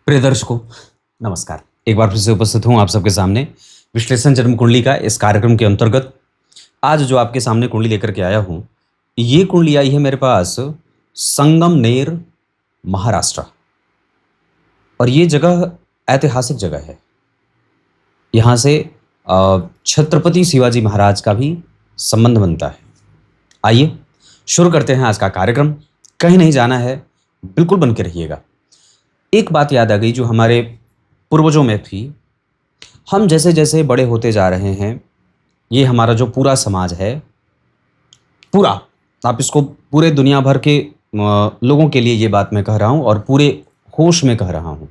प्रिय दर्शकों, नमस्कार। एक बार फिर से उपस्थित हूँ आप सबके सामने विश्लेषण जन्म कुंडली का इस कार्यक्रम के अंतर्गत। आज जो आपके सामने कुंडली लेकर के आया हूँ, ये कुंडली आई है मेरे पास संगमनेर, महाराष्ट्र। और ये जगह ऐतिहासिक जगह है। यहाँ से छत्रपति शिवाजी महाराज का भी संबंध बनता है। आइए शुरू करते हैं आज का कार्यक्रम। कहीं नहीं जाना है, बिल्कुल बन के रहिएगा। एक बात याद आ गई जो हमारे पूर्वजों में थी। हम जैसे जैसे बड़े होते जा रहे हैं, ये हमारा जो पूरा समाज है, पूरा, आप इसको पूरे दुनिया भर के लोगों के लिए ये बात मैं कह रहा हूँ और पूरे होश में कह रहा हूँ।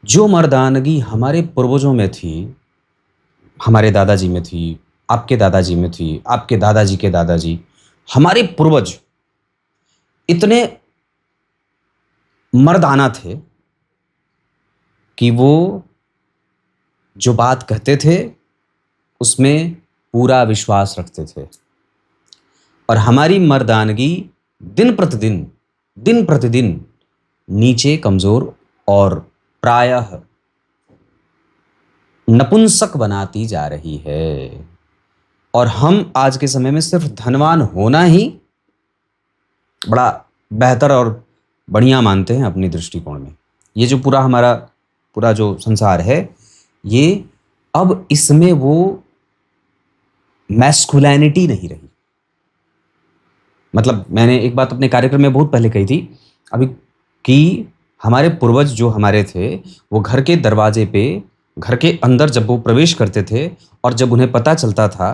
जो मर्दानगी हमारे पूर्वजों में थी, हमारे दादाजी में थी, आपके दादाजी में थी, आपके दादाजी के दादाजी, हमारे पूर्वज इतने मर्दाना थे कि वो जो बात कहते थे उसमें पूरा विश्वास रखते थे। और हमारी मर्दानगी दिन प्रतिदिन नीचे, कमजोर और प्रायः नपुंसक बनाती जा रही है। और हम आज के समय में सिर्फ धनवान होना ही बड़ा बेहतर और बढ़िया मानते हैं अपनी दृष्टिकोण में। ये जो पूरा जो संसार है, ये अब इसमें वो मैस्कुलिनिटी नहीं रही। मतलब मैंने एक बात अपने कार्यक्रम में बहुत पहले कही थी अभी, कि हमारे पूर्वज जो हमारे थे, वो घर के दरवाजे पे, घर के अंदर जब वो प्रवेश करते थे और जब उन्हें पता चलता था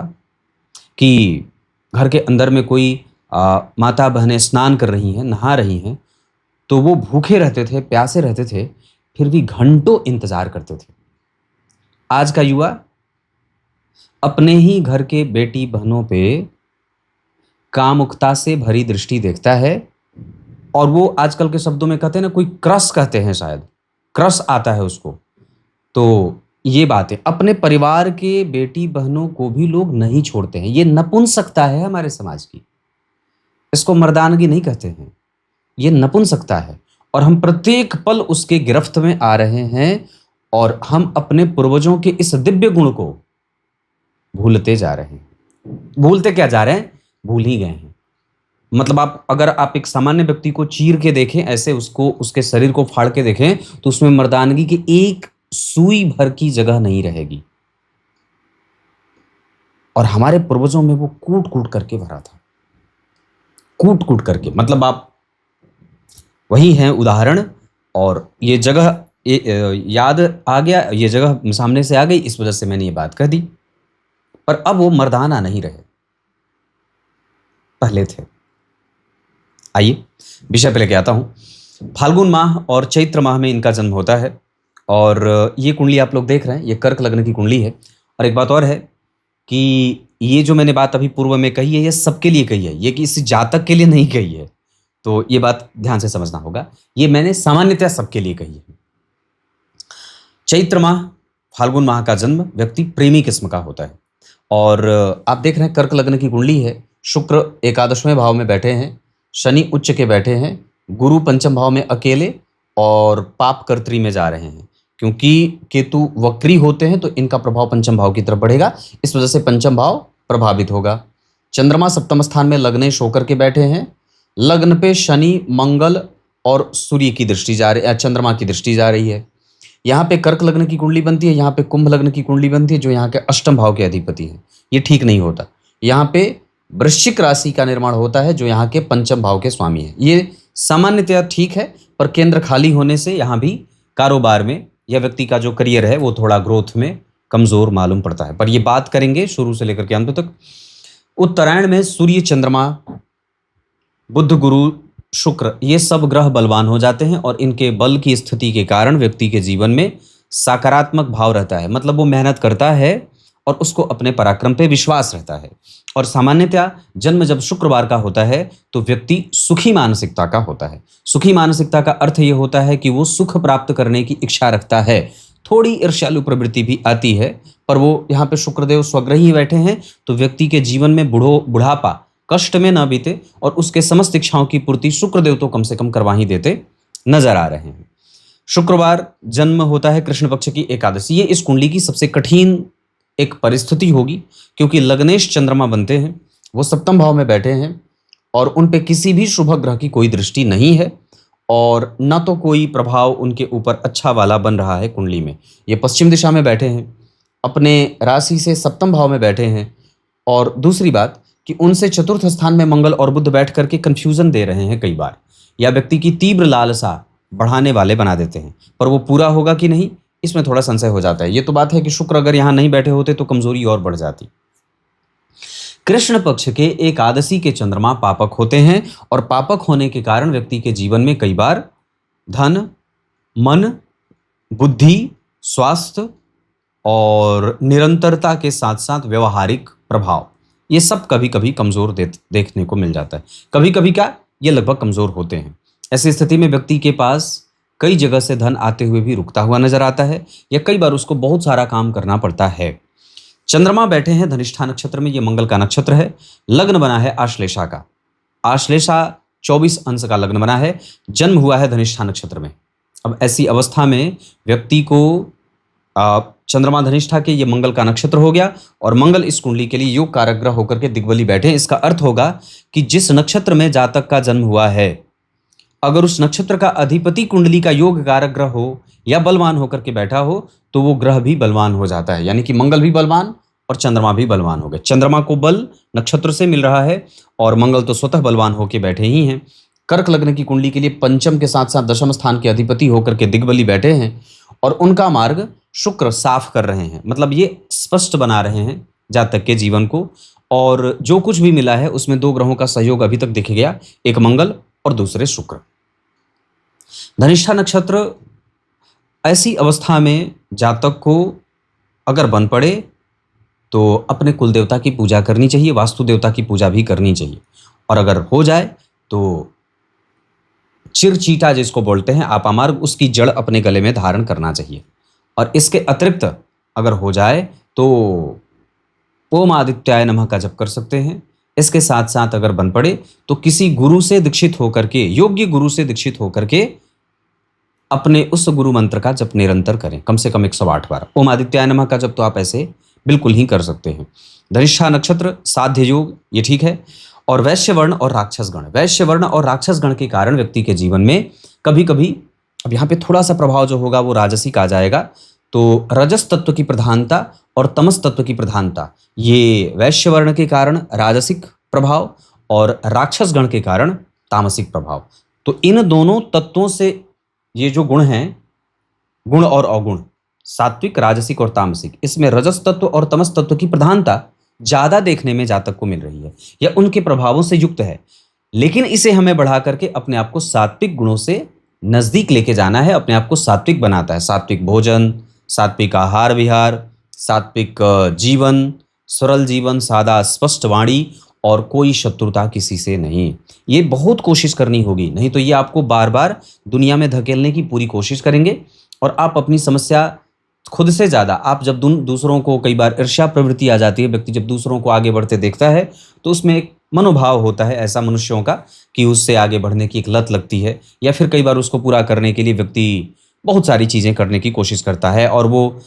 कि घर के अंदर में कोई माता बहनें स्नान कर रही हैं, नहा रही हैं, तो वो भूखे रहते थे, प्यासे रहते थे, फिर भी घंटों इंतजार करते थे। आज का युवा अपने ही घर के बेटी बहनों पे कामुकता से भरी दृष्टि देखता है। और वो आजकल के शब्दों में कहते हैं ना, कोई क्रश कहते हैं, शायद क्रश आता है उसको। तो ये बात है, अपने परिवार के बेटी बहनों को भी लोग नहीं छोड़ते हैं। ये नपुंसकता है हमारे समाज की। इसको मर्दानगी नहीं कहते हैं, ये नपुंसकता है। और हम प्रत्येक पल उसके गिरफ्त में आ रहे हैं और हम अपने पूर्वजों के इस दिव्य गुण को भूलते जा रहे हैं। भूलते क्या जा रहे हैं? भूल ही गए हैं। मतलब अगर आप एक सामान्य व्यक्ति को चीर के देखें, ऐसे उसको, उसके शरीर को फाड़ के देखें, तो उसमें मर्दानगी की एक सुई भर की जगह नहीं रहेगी। और हमारे पूर्वजों में वो कूट कूट करके भरा था, कूट कूट करके। मतलब आप वही हैं उदाहरण। और ये जगह याद आ गया, ये जगह सामने से आ गई, इस वजह से मैंने ये बात कह दी। पर अब वो मर्दाना नहीं रहे, पहले थे। आइए विषय पे लेके आता हूं। फाल्गुन माह और चैत्र माह में इनका जन्म होता है। और ये कुंडली आप लोग देख रहे हैं, ये कर्क लग्न की कुंडली है। और एक बात और है कि ये जो मैंने बात अभी पूर्व में कही है, ये सबके लिए कही है, ये किसी जातक के लिए नहीं कही है। तो ये बात ध्यान से समझना होगा, ये मैंने सामान्यतः सबके लिए कही है। चैत्र माह, फाल्गुन माह का जन्म व्यक्ति प्रेमी किस्म का होता है। और आप देख रहे हैं कर्क लग्न की कुंडली है। शुक्र एकादशवें भाव में बैठे हैं, शनि उच्च के बैठे हैं, गुरु पंचम भाव में अकेले और पाप कर्त्री में जा रहे हैं। क्योंकि केतु वक्री होते हैं तो इनका प्रभाव पंचम भाव की तरफ बढ़ेगा, इस वजह से पंचम भाव प्रभावित होगा। चंद्रमा सप्तम स्थान में लग्नेश होकर के बैठे हैं। लग्न पे शनि, मंगल और सूर्य की दृष्टि जा रही है, चंद्रमा की दृष्टि जा रही है। यहाँ पे कर्क लग्न की कुंडली बनती है, यहाँ पे कुंभ लग्न की कुंडली बनती है, जो यहाँ के अष्टम भाव के अधिपति हैं। ये ठीक नहीं होता। यहाँ पे वृश्चिक राशि का निर्माण होता है, जो यहाँ के पंचम भाव के स्वामी हैं। ये सामान्यतया ठीक है, पर केंद्र खाली होने से यहाँ भी कारोबार में या व्यक्ति का जो करियर है वो थोड़ा ग्रोथ में कमजोर मालूम पड़ता है। पर ये बात करेंगे शुरू से लेकर के अंत तक। उत्तरायण में सूर्य, चंद्रमा, बुध, गुरु, शुक्र, ये सब ग्रह बलवान हो जाते हैं। और इनके बल की स्थिति के कारण व्यक्ति के जीवन में सकारात्मक भाव रहता है। मतलब वो मेहनत करता है और उसको अपने पराक्रम पे विश्वास रहता है। और सामान्यतः जन्म जब शुक्रवार का होता है तो व्यक्ति सुखी मानसिकता का होता है। सुखी मानसिकता का अर्थ ये होता है कि वो सुख प्राप्त करने की इच्छा रखता है। थोड़ी ईर्ष्यालु प्रवृत्ति भी आती है, पर वो यहाँ पे शुक्रदेव स्वग्रही बैठे हैं, तो व्यक्ति के जीवन में बुढ़ापा कष्ट में न बीते और उसके समस्त इच्छाओं की पूर्ति शुक्रदेव तो कम से कम करवा ही देते नजर आ रहे हैं। शुक्रवार जन्म होता है कृष्ण पक्ष की एकादशी। ये इस कुंडली की सबसे कठिन एक परिस्थिति होगी, क्योंकि लग्नेश चंद्रमा बनते हैं, वो सप्तम भाव में बैठे हैं और उन पे किसी भी शुभ ग्रह की कोई दृष्टि नहीं है और न तो कोई प्रभाव उनके ऊपर अच्छा वाला बन रहा है कुंडली में। ये पश्चिम दिशा में बैठे हैं, अपने राशि से सप्तम भाव में बैठे हैं और दूसरी बात कि उनसे चतुर्थ स्थान में मंगल और बुध बैठ करके कंफ्यूजन दे रहे हैं कई बार, या व्यक्ति की तीव्र लालसा बढ़ाने वाले बना देते हैं, पर वो पूरा होगा कि नहीं इसमें थोड़ा संशय हो जाता है। ये तो बात है कि शुक्र अगर यहाँ नहीं बैठे होते तो कमजोरी और बढ़ जाती। कृष्ण पक्ष के एकादशी के चंद्रमा पापक होते हैं और पापक होने के कारण व्यक्ति के जीवन में कई बार धन, मन, बुद्धि, स्वास्थ्य और निरंतरता के साथ साथ व्यवहारिक प्रभाव, ये सब कभी कभी कमजोर देखने को मिल जाता है। कभी कभी क्या, ये लगभग कमजोर होते हैं। ऐसी स्थिति में व्यक्ति के पास कई जगह से धन आते हुए भी रुकता हुआ नजर आता है, या कई बार उसको बहुत सारा काम करना पड़ता है। चंद्रमा बैठे हैं धनिष्ठा नक्षत्र में, ये मंगल का नक्षत्र है। लग्न बना है आश्लेषा का, आश्लेषा 24 अंश का लग्न बना है, जन्म हुआ है धनिष्ठा नक्षत्र में। अब ऐसी अवस्था में व्यक्ति को चंद्रमा धनिष्ठा के, ये मंगल का नक्षत्र हो गया और मंगल इस कुंडली के लिए योग कारक ग्रह होकर के दिग्बली बैठे हैं। इसका अर्थ होगा कि जिस नक्षत्र में जातक का जन्म हुआ है, अगर उस नक्षत्र का अधिपति कुंडली का योग कारक ग्रह हो या बलवान होकर के बैठा हो तो वो ग्रह भी बलवान हो जाता है, यानी कि मंगल भी बलवान और चंद्रमा भी बलवान हो गए। चंद्रमा को बल नक्षत्र से मिल रहा है और मंगल तो स्वतः बलवान होकर बैठे ही हैं। कर्क लग्न की कुंडली के लिए पंचम के साथ साथ दशम स्थान के अधिपति होकर के दिग्बली बैठे हैं और उनका मार्ग शुक्र साफ कर रहे हैं, मतलब ये स्पष्ट बना रहे हैं जातक के जीवन को। और जो कुछ भी मिला है उसमें दो ग्रहों का सहयोग अभी तक दिख गया, एक मंगल और दूसरे शुक्र। धनिष्ठा नक्षत्र ऐसी अवस्था में जातक को अगर बन पड़े तो अपने कुल देवता की पूजा करनी चाहिए, वास्तु देवता की पूजा भी करनी चाहिए। और अगर हो जाए तो चिरचीटा जिसको बोलते हैं आपामार्ग, उसकी जड़ अपने गले में धारण करना चाहिए। और इसके अतिरिक्त अगर हो जाए तो ओम आदित्याय नमः का जप कर सकते हैं। इसके साथ साथ अगर बन पड़े तो किसी गुरु से दीक्षित होकर के, योग्य गुरु से दीक्षित होकर के अपने उस गुरु मंत्र का जप निरंतर करें, कम से कम 108 बार। ओम आदित्याय नमः का जप तो आप ऐसे बिल्कुल ही कर सकते हैं। धनिष्ठा नक्षत्र, साध्य योग, ये ठीक है। और वैश्य वर्ण और राक्षस गण, वैश्य वर्ण और राक्षस गण के कारण व्यक्ति के जीवन में कभी कभी, अब यहाँ पे थोड़ा सा प्रभाव जो होगा वो राजसिक आ जाएगा, तो रजस तत्व की प्रधानता और तमस तत्व की प्रधानता, ये वैश्य वर्ण के कारण राजसिक प्रभाव और राक्षस गण के कारण तामसिक प्रभाव। तो इन दोनों तत्वों से ये जो गुण हैं, गुण और अवगुण, सात्विक, राजसिक और तामसिक, इसमें रजस तत्व और तमस तत्व की प्रधानता ज्यादा देखने में जातक को मिल रही है या उनके प्रभावों से युक्त है। लेकिन इसे हमें बढ़ा करके अपने आप को सात्विक गुणों से नजदीक लेके जाना है, अपने आप को सात्विक बनाता है। सात्विक भोजन, सात्विक आहार विहार, सात्विक जीवन, सरल जीवन, सादा स्पष्ट वाणी और कोई शत्रुता किसी से नहीं। ये बहुत कोशिश करनी होगी, नहीं तो ये आपको बार बार दुनिया में धकेलने की पूरी कोशिश करेंगे और आप अपनी समस्या खुद से ज़्यादा, आप जब दूसरों को, कई बार ईर्ष्या प्रवृत्ति आ जाती है, व्यक्ति जब दूसरों को आगे बढ़ते देखता है तो उसमें एक मनोभाव होता है ऐसा मनुष्यों का कि उससे आगे बढ़ने की एक लत लगती है, या फिर कई बार उसको पूरा करने के लिए व्यक्ति बहुत सारी चीज़ें करने की कोशिश करता है और वो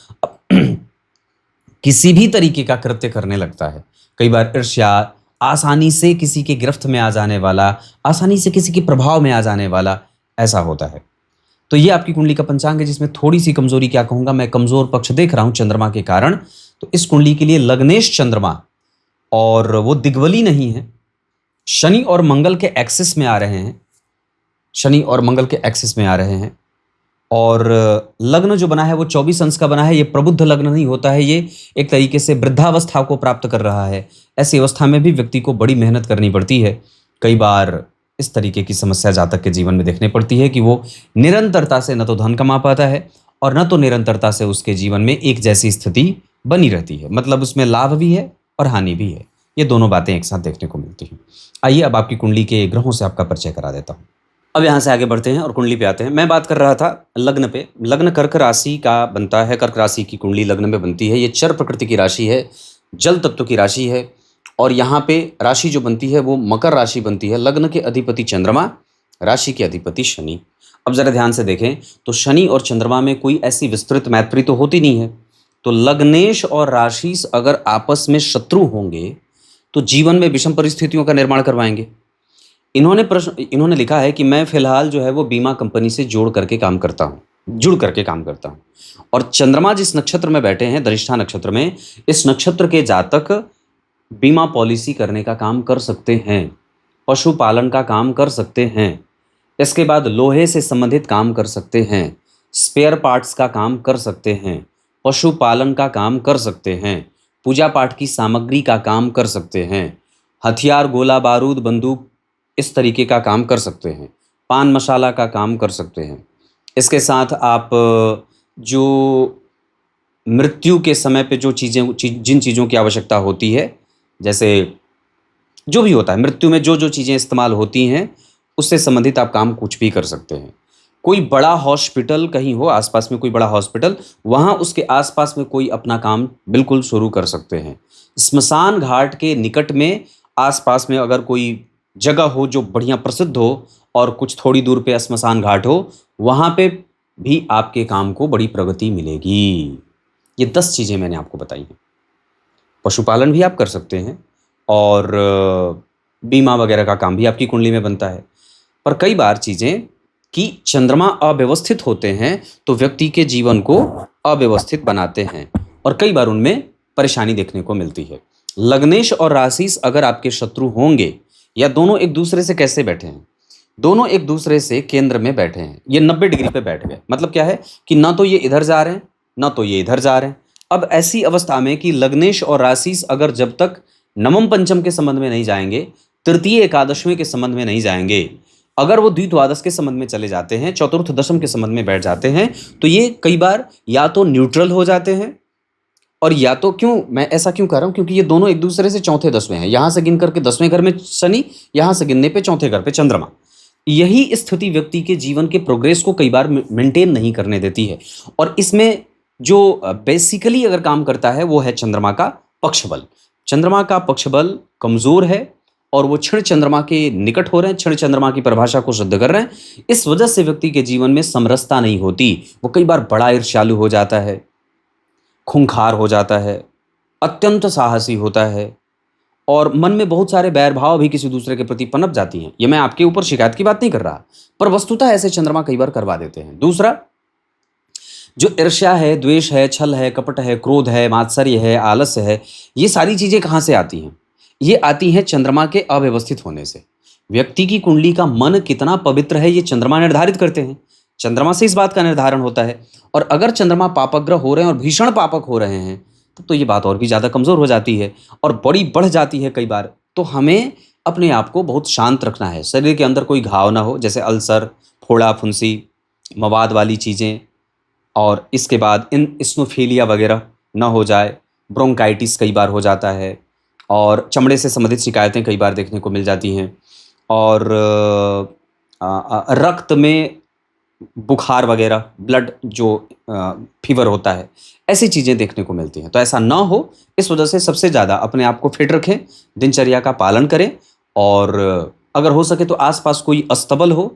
किसी भी तरीके का कृत्य करने लगता है। कई बार ईर्ष्या, आसानी से किसी के गिरफ्त में आ जाने वाला, आसानी से किसी के प्रभाव में आ जाने वाला, ऐसा होता है। तो ये आपकी कुंडली का पंचांग है जिसमें थोड़ी सी कमजोरी, क्या कहूँगा मैं, कमजोर पक्ष देख रहा हूँ चंद्रमा के कारण। तो इस कुंडली के लिए लग्नेश चंद्रमा और वो दिग्बली नहीं है, शनि और मंगल के एक्सिस में आ रहे हैं, शनि और मंगल के एक्सिस में आ रहे हैं। और लग्न जो बना है वो 24 अंश का बना है। ये प्रबुद्ध लग्न नहीं होता है, ये एक तरीके से वृद्धावस्था को प्राप्त कर रहा है। ऐसी अवस्था में भी व्यक्ति को बड़ी मेहनत करनी पड़ती है। कई बार इस तरीके की समस्या जातक के जीवन में देखने पड़ती है कि वो निरंतरता से न तो धन कमा पाता है और न तो निरंतरता से उसके जीवन में एक जैसी स्थिति बनी रहती है, मतलब उसमें लाभ भी है और हानि भी है। ये दोनों बातें एक साथ देखने को मिलती हैं। आइए अब आपकी कुंडली के ग्रहों से आपका परिचय करा देता हूँ। अब यहाँ से आगे बढ़ते हैं और कुंडली पे आते हैं। मैं बात कर रहा था लग्न पे। लग्न कर्क राशि का बनता है, कर्क राशि की कुंडली लग्न में बनती है। ये चर प्रकृति की राशि है, जल तत्व की राशि है और यहाँ पे राशि जो बनती है वो मकर राशि बनती है। लग्न के अधिपति चंद्रमा राशि के अधिपति शनि। अब जरा ध्यान से देखें तो शनि और चंद्रमा में कोई ऐसी विस्तृत मैत्री तो होती नहीं है। तो लग्नेश और राशि अगर आपस में शत्रु होंगे तो जीवन में विषम परिस्थितियों का निर्माण करवाएंगे। इन्होंने लिखा है कि मैं फिलहाल जो है वो बीमा कंपनी से जुड़ करके काम करता हूँ। और चंद्रमा जिस नक्षत्र में बैठे हैं, धनिष्ठा नक्षत्र में, इस नक्षत्र के जातक बीमा पॉलिसी करने का काम कर सकते हैं, पशुपालन का काम कर सकते हैं, इसके बाद लोहे से संबंधित काम कर सकते हैं, स्पेयर पार्ट्स का काम कर सकते हैं, पशुपालन का काम कर सकते हैं, पूजा पाठ की सामग्री का काम कर सकते हैं, हथियार, गोला बारूद, बंदूक इस तरीके का काम कर सकते हैं, पान मसाला का काम कर सकते हैं। इसके साथ आप जो मृत्यु के समय पे जिन चीज़ों की आवश्यकता होती है, जैसे जो भी होता है मृत्यु में जो चीज़ें इस्तेमाल होती हैं, उससे संबंधित आप काम कुछ भी कर सकते हैं। कोई बड़ा हॉस्पिटल कहीं हो, आसपास में कोई बड़ा हॉस्पिटल, वहाँ उसके आसपास में कोई अपना काम बिल्कुल शुरू कर सकते हैं। स्मशान घाट के निकट में आसपास में अगर कोई जगह हो जो बढ़िया प्रसिद्ध हो और कुछ थोड़ी दूर पे स्मशान घाट हो, वहाँ पे भी आपके काम को बड़ी प्रगति मिलेगी। ये 10 चीज़ें मैंने आपको बताई हैं। पशुपालन भी आप कर सकते हैं और बीमा वगैरह का काम भी आपकी कुंडली में बनता है। पर कई बार चीज़ें कि चंद्रमा अव्यवस्थित होते हैं तो व्यक्ति के जीवन को अव्यवस्थित बनाते हैं और कई बार उनमें परेशानी देखने को मिलती है। लग्नेश और राशि अगर आपके शत्रु होंगे या दोनों एक दूसरे से कैसे बैठे हैं, दोनों एक दूसरे से केंद्र में बैठे हैं, ये 90 डिग्री पे बैठ गए, मतलब क्या है कि ना तो ये इधर जा रहे हैं ना तो ये इधर जा रहे हैं। अब ऐसी अवस्था में कि लग्नेश और राशि अगर जब तक नवम पंचम के संबंध में नहीं जाएंगे, तृतीय एकादशवें के संबंध में नहीं जाएंगे, अगर वो द्विद्वादश के संबंध में चले जाते हैं, चतुर्थ दशम के संबंध में बैठ जाते हैं, तो ये कई बार या तो न्यूट्रल हो जाते हैं और या तो मैं ऐसा क्यों कह रहा हूं, क्योंकि ये दोनों एक दूसरे से चौथे 10वें हैं। यहां से गिन करके 10वें घर में शनि, यहां से गिनने पे चौथे घर पे चंद्रमा। यही स्थिति व्यक्ति के जीवन के प्रोग्रेस को कई बार मेंटेन नहीं करने देती है। और इसमें जो बेसिकली अगर काम करता है वो है चंद्रमा का पक्ष बल। चंद्रमा का पक्ष बल कमजोर है और वो क्षण चंद्रमा के निकट हो रहे हैं, क्षण चंद्रमा की परिभाषा को सिद्ध कर रहे हैं। इस वजह से व्यक्ति के जीवन में समरसता नहीं होती। वो कई बार बड़ा ईर्ष्यालु हो जाता है, खूंखार हो जाता है, अत्यंत साहसी होता है और मन में बहुत सारे बैर भाव भी किसी दूसरे के प्रति पनप जाती हैं। ये मैं आपके ऊपर शिकायत की बात नहीं कर रहा, पर वस्तुतः ऐसे चंद्रमा कई बार करवा देते हैं। दूसरा, जो ईर्ष्या है, द्वेष है, छल है, कपट है, क्रोध है, मात्सर्य है, आलस्य है, ये सारी चीजें कहाँ से आती हैं? ये आती हैं चंद्रमा के अव्यवस्थित होने से। व्यक्ति की कुंडली का मन कितना पवित्र है ये चंद्रमा निर्धारित करते हैं। चंद्रमा से इस बात का निर्धारण होता है। और अगर चंद्रमा पापग्रह हो रहे हैं और भीषण पापक हो रहे हैं तब तो ये बात और भी ज़्यादा कमज़ोर हो जाती है और बड़ी बढ़ जाती है कई बार। तो हमें अपने आप को बहुत शांत रखना है। शरीर के अंदर कोई घाव ना हो, जैसे अल्सर, फोड़ा, फुंसी, मवाद वाली चीज़ें, और इसके बाद स्नोफीलिया वगैरह ना हो जाए। ब्रोंकाइटिस कई बार हो जाता है और चमड़े से संबंधित शिकायतें कई बार देखने को मिल जाती हैं। और रक्त में बुखार वगैरह, ब्लड जो फीवर होता है, ऐसी चीज़ें देखने को मिलती हैं। तो ऐसा ना हो, इस वजह से सबसे ज़्यादा अपने आप को फिट रखें, दिनचर्या का पालन करें और अगर हो सके तो आसपास कोई अस्तबल हो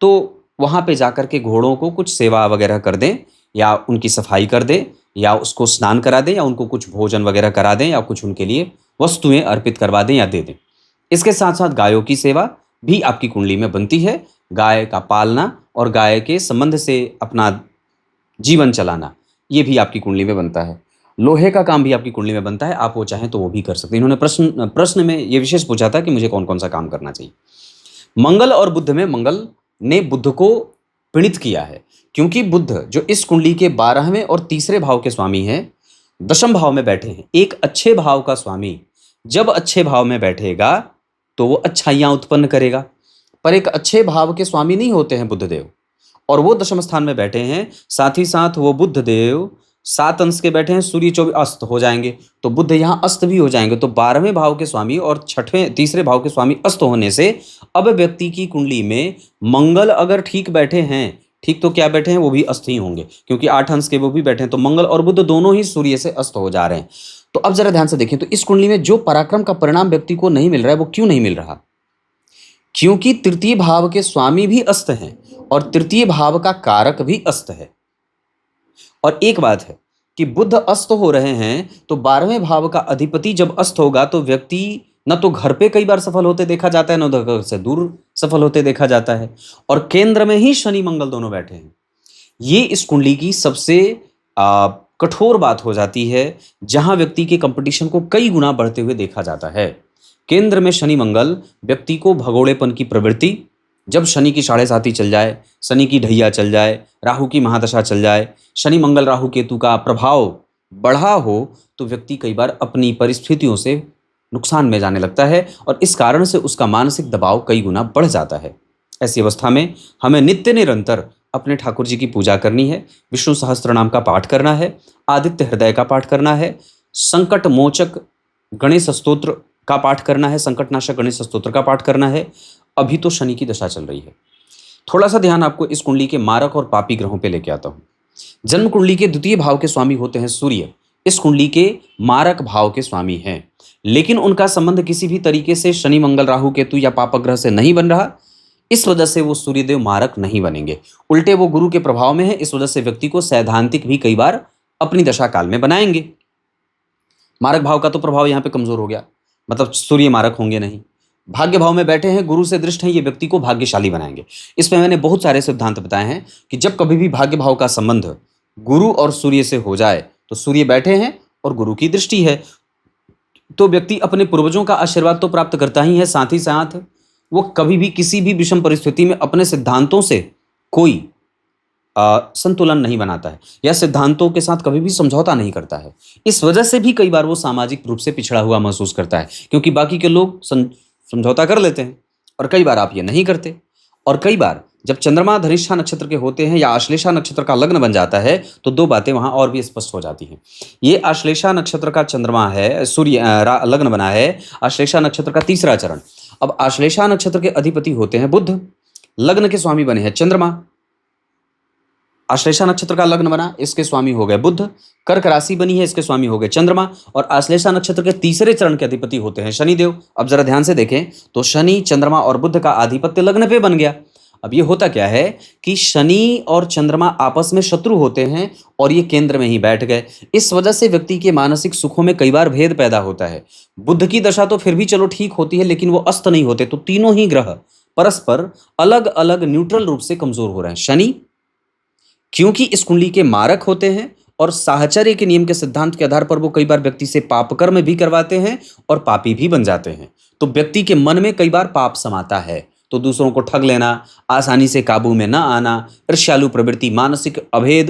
तो वहाँ पे जाकर के घोड़ों को कुछ सेवा वगैरह कर दें या उनकी सफाई कर दें या उसको स्नान करा दें या उनको कुछ भोजन वगैरह करा दें या कुछ उनके लिए वस्तुएं अर्पित करवा दें या दे दें। इसके साथ साथ गायों की सेवा भी आपकी कुंडली में बनती है। गाय का पालना और गाय के संबंध से अपना जीवन चलाना, ये भी आपकी कुंडली में बनता है। लोहे का काम भी आपकी कुंडली में बनता है, आप वो चाहें तो वो भी कर सकते हैं। इन्होंने प्रश्न में ये विशेष पूछा था कि मुझे कौन कौन सा काम करना चाहिए। मंगल और बुध में मंगल ने बुध को पीड़ित किया है, क्योंकि बुध जो इस कुंडली के 12वें और तीसरे भाव के स्वामी हैं, दशम भाव में बैठे हैं। एक अच्छे भाव का स्वामी जब अच्छे भाव में बैठेगा तो वो अच्छाइयाँ उत्पन्न करेगा, पर एक अच्छे भाव के स्वामी नहीं होते हैं बुधदेव, और वो दशम स्थान में बैठे हैं। साथ ही साथ वो बुधदेव 7 अंश के बैठे हैं, सूर्य 24 अस्त हो जाएंगे तो बुध यहाँ अस्त भी हो जाएंगे। तो 12वें भाव के स्वामी और तीसरे भाव के स्वामी अस्त होने से अब व्यक्ति की कुंडली में मंगल अगर ठीक बैठे हैं, ठीक तो क्या बैठे हैं, वो भी अस्त ही होंगे, क्योंकि 8 अंश के वो भी बैठे हैं। तो मंगल और बुध दोनों ही सूर्य से अस्त हो जा रहे हैं। तो अब जरा ध्यान से देखें, तो इस कुंडली में जो पराक्रम का परिणाम व्यक्ति को नहीं मिल रहा है, वो क्यों नहीं मिल रहा? क्योंकि तृतीय भाव के स्वामी भी अस्त हैं और तृतीय भाव का कारक भी अस्त है। और एक बात है कि बुध अस्त हो रहे हैं तो 12वें भाव का अधिपति जब अस्त होगा तो व्यक्ति न तो घर पे कई बार सफल होते देखा जाता है, न तो घर से दूर सफल होते देखा जाता है। और केंद्र में ही शनि मंगल दोनों बैठे हैं। ये इस कुंडली की सबसे कठोर बात हो जाती है, जहां व्यक्ति के कंपटीशन को कई गुना बढ़ते हुए देखा जाता है। केंद्र में शनि मंगल व्यक्ति को भगोड़ेपन की प्रवृत्ति, जब शनि की 7.5 चल जाए, शनि की ढैया चल जाए, राहु की महादशा चल जाए, शनि मंगल राहु केतु का प्रभाव बढ़ा हो, तो व्यक्ति कई बार अपनी परिस्थितियों से नुकसान में जाने लगता है और इस कारण से उसका मानसिक दबाव कई गुना बढ़ जाता है। ऐसी अवस्था में हमें नित्य निरंतर अपने ठाकुर जी की पूजा करनी है, विष्णु सहस्त्र नाम का पाठ करना है, आदित्य हृदय का पाठ करना है, संकट मोचक गणेश स्तोत्र का पाठ करना है, संकटनाशक गणेश स्तोत्र का पाठ करना है। अभी तो शनि की दशा चल रही है। थोड़ा सा ध्यान आपको इस कुंडली के मारक और पापी ग्रहों पे लेके आता हूं। जन्म कुंडली के द्वितीय भाव के स्वामी होते हैं सूर्य, इस कुंडली के मारक भाव के स्वामी हैं, लेकिन उनका संबंध किसी भी तरीके से शनि मंगल राहु केतु या पाप ग्रह से नहीं बन रहा। इस वजह से वो सूर्यदेव मारक नहीं बनेंगे, उल्टे वो गुरु के प्रभाव में है। इस वजह से व्यक्ति को सैद्धांतिक भी कई बार अपनी दशा काल में बनाएंगे। मारक भाव का तो प्रभाव यहाँ पे कमजोर हो गया, मतलब सूर्य मारक होंगे नहीं। भाग्य भाव में बैठे हैं, गुरु से दृष्ट हैं, ये व्यक्ति को भाग्यशाली बनाएंगे। इसमें मैंने बहुत सारे सिद्धांत बताए हैं कि जब कभी भी भाग्य भाव का संबंध गुरु और सूर्य से हो जाए तो सूर्य बैठे हैं और गुरु की दृष्टि है, तो व्यक्ति अपने पूर्वजों का आशीर्वाद तो प्राप्त करता ही है, साथ ही साथ वो कभी भी किसी भी विषम परिस्थिति में अपने सिद्धांतों से कोई संतुलन नहीं बनाता है या सिद्धांतों के साथ कभी भी समझौता नहीं करता है। इस वजह से भी कई बार वो सामाजिक रूप से पिछड़ा हुआ महसूस करता है, क्योंकि बाकी के लोग समझौता कर लेते हैं और कई बार आप ये नहीं करते। और कई बार जब चंद्रमा धनिष्ठा नक्षत्र के होते हैं या आश्लेषा नक्षत्र का लग्न बन जाता है तो दो बातें वहां और भी स्पष्ट हो जाती हैं। ये आश्लेषा नक्षत्र का चंद्रमा है, सूर्य लग्न बना है, आश्लेषा नक्षत्र का तीसरा चरण। अब आश्लेषा नक्षत्र के अधिपति होते हैं बुध, लग्न के स्वामी बने हैं चंद्रमा। आश्लेषा नक्षत्र का लग्न बना, इसके स्वामी हो गए बुध। कर्क राशि बनी है, इसके स्वामी हो गए चंद्रमा। और आश्लेषा नक्षत्र के तीसरे चरण के अधिपति होते हैं शनिदेव। अब जरा ध्यान से देखें तो शनि, चंद्रमा और बुध का आधिपत्य लग्न पे बन गया। अब ये होता क्या है कि शनि और चंद्रमा आपस में शत्रु होते हैं और ये केंद्र में ही बैठ गए। इस वजह से व्यक्ति के मानसिक सुखों में कई बार भेद पैदा होता है। बुध की दशा तो फिर भी चलो ठीक होती है, लेकिन वो अस्त नहीं होते, तो तीनों ही ग्रह परस्पर अलग अलग न्यूट्रल रूप से कमजोर हो रहे हैं। शनि क्योंकि इस कुंडली के मारक होते हैं और साहचर्य के नियम के सिद्धांत के आधार पर वो कई बार व्यक्ति से पाप कर्म भी करवाते हैं और पापी भी बन जाते हैं, तो व्यक्ति के मन में कई बार पाप समाता है। तो दूसरों को ठग लेना, आसानी से काबू में ना आना, ईर्ष्यालु प्रवृत्ति, मानसिक अभेद,